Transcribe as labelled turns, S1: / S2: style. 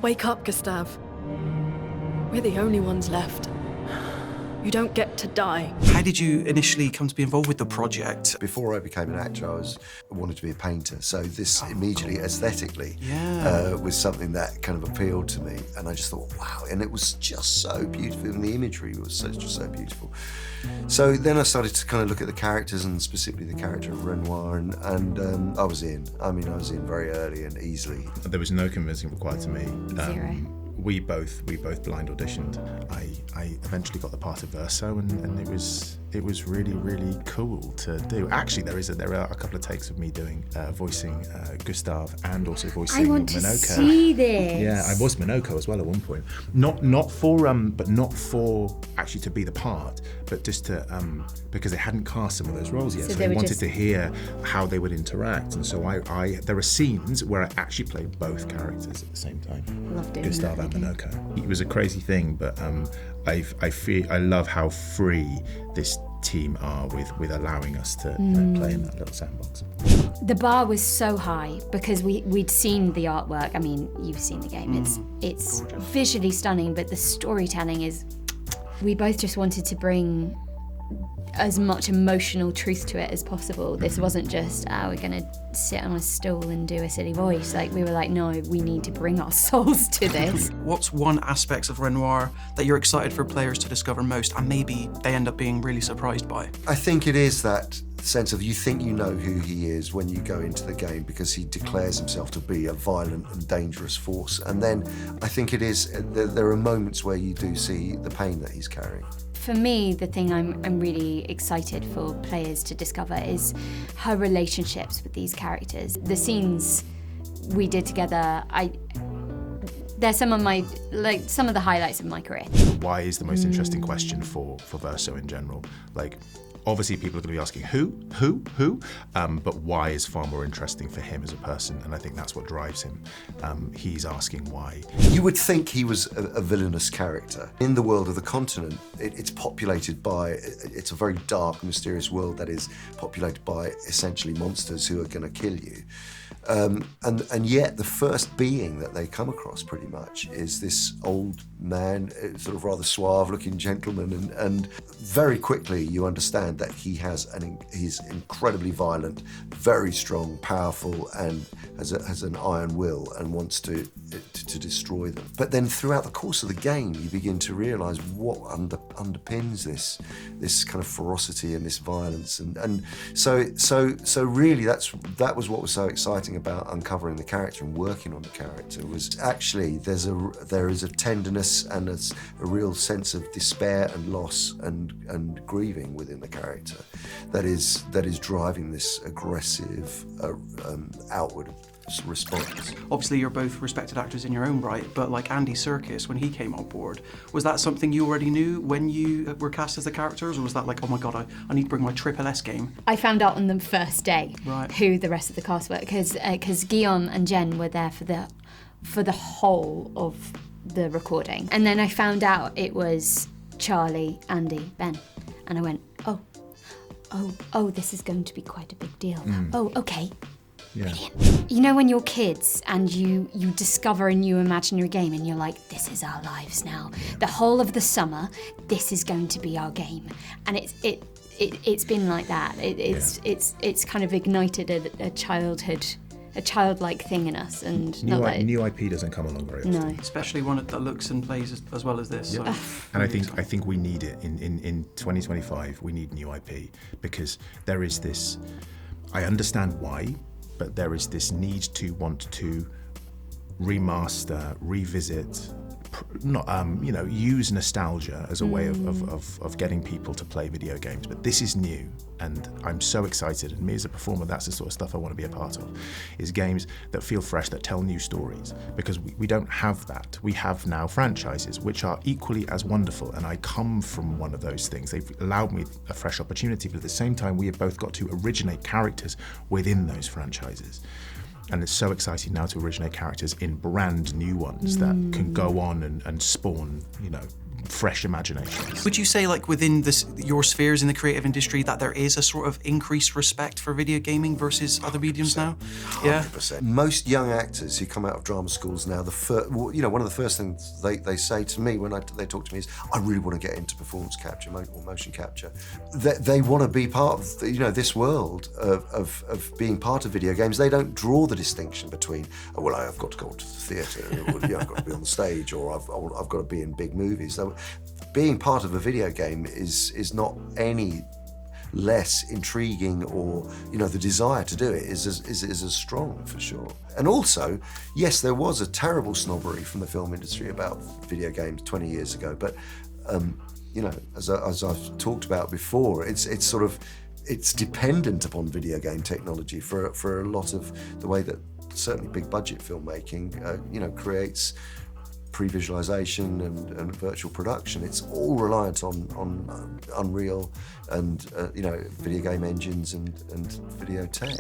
S1: Wake up, Gustav. We're the only ones left. You don't get to die.
S2: How did you initially come to be involved with the project?
S3: Before I became an actor, I wanted to be a painter. So this immediately, aesthetically, was something that kind of appealed to me. And I just thought, wow. And it was just so beautiful. And the imagery was just so beautiful. So then I started to kind of look at the characters, and specifically the character of Renoir, and I was in. I mean, I was in very early and easily.
S4: There was no convincing required to me.
S5: Zero.
S4: We both blind auditioned. I eventually got the part of Verso, and it was really, really cool to do. Actually, there are a couple of takes of me voicing Gustav and also voicing Minoko.
S5: I want to see this.
S4: Yeah, I was Minoko as well at one point. Not for actually to be the part, but just to because they hadn't cast some of those roles yet, so they wanted to hear how they would interact. And so there are scenes where I actually played both characters at the same time.
S5: Love doing
S4: Gustav
S5: that.
S4: and Minoko. It was a crazy thing, but I love how free this team are with allowing us to play in that little sandbox.
S5: The bar was so high because we'd seen the artwork. I mean, you've seen the game. It's visually stunning, but the storytelling is. We both just wanted to bring as much emotional truth to it as possible. This wasn't just, we're going to sit on a stool and do a silly voice. Like, we were like, no, we need to bring our souls to this.
S2: What's one aspect of Renoir that you're excited for players to discover most, and maybe they end up being really surprised by?
S3: I think it is that sense of you think you know who he is when you go into the game, because he declares himself to be a violent and dangerous force. And then I think it is, there are moments where you do see the pain that he's carrying.
S5: For me, the thing I'm really excited for players to discover is her relationships with these characters. The scenes we did together, they're some of the highlights of my career.
S4: Why is the most interesting question for Verso in general. Like, obviously people are going to be asking who, but why is far more interesting for him as a person, and I think that's what drives him. He's asking why.
S3: You would think he was a villainous character. In the world of the continent, it's populated by, it's a very dark, mysterious world that is populated by essentially monsters who are going to kill you. And yet the first being that they come across pretty much is this old man, sort of rather suave looking gentleman, and very quickly you understand that he's incredibly violent, very strong, powerful, and has an iron will and wants to destroy them. But then throughout the course of the game you begin to realise what underpins this kind of ferocity and this violence, and so really that was what was so exciting about uncovering the character and working on the character, was actually there is a tenderness and a real sense of despair and loss and grieving within the character that is driving this aggressive outward response.
S2: Obviously you're both respected actors in your own right, but like Andy Serkis, when he came on board, was that something you already knew when you were cast as the characters, or was that like, oh my god, I need to bring my triple S game?
S5: I found out on the first day
S2: Right.
S5: who the rest of the cast were, because Guillaume and Jen were there for the whole of the recording, and then I found out it was Charlie, Andy, Ben, and I went, oh, this is going to be quite a big deal. Oh, okay.
S4: Yeah.
S5: Brilliant. You know when you're kids and you discover a new imaginary game and you're like, this is our lives now. The whole of the summer, this is going to be our game. And it's been like that. It's kind of ignited a childlike thing in us, and
S4: new IP doesn't come along very often.
S5: No.
S2: Especially one that looks and plays as well as this.
S4: Yeah.
S2: So,
S4: And I think we need it in 2025. We need new IP, because there is this. I understand why, but there is this need to want to remaster, revisit, use nostalgia as a way of getting people to play video games. But this is new, and I'm so excited. And me as a performer, that's the sort of stuff I want to be a part of, is games that feel fresh, that tell new stories, because we don't have that. We have now franchises, which are equally as wonderful, and I come from one of those things. They've allowed me a fresh opportunity, but at the same time, we have both got to originate characters within those franchises. And it's so exciting now to originate characters in brand new ones that can go on and spawn, fresh imaginations.
S2: Would you say, like, within your spheres in the creative industry, that there is a sort of increased respect for video gaming versus other mediums now?
S3: 100%. Most young actors who come out of drama schools now, one of the first things they say to me when they talk to me is, I really want to get into performance capture or motion capture. They want to be part of this world of being part of video games. They don't draw the distinction between, oh, well, I've got to go to the theatre, or I've got to be on the stage, or I've got to be in big movies. So being part of a video game is not any less intriguing, or the desire to do it is as strong, for sure. And also, yes, there was a terrible snobbery from the film industry about video games 20 years ago, but as I've talked about before, it's dependent upon video game technology for a lot of the way that certainly big budget filmmaking creates pre-visualization and virtual production. It's all reliant on Unreal and video game engines and video tech.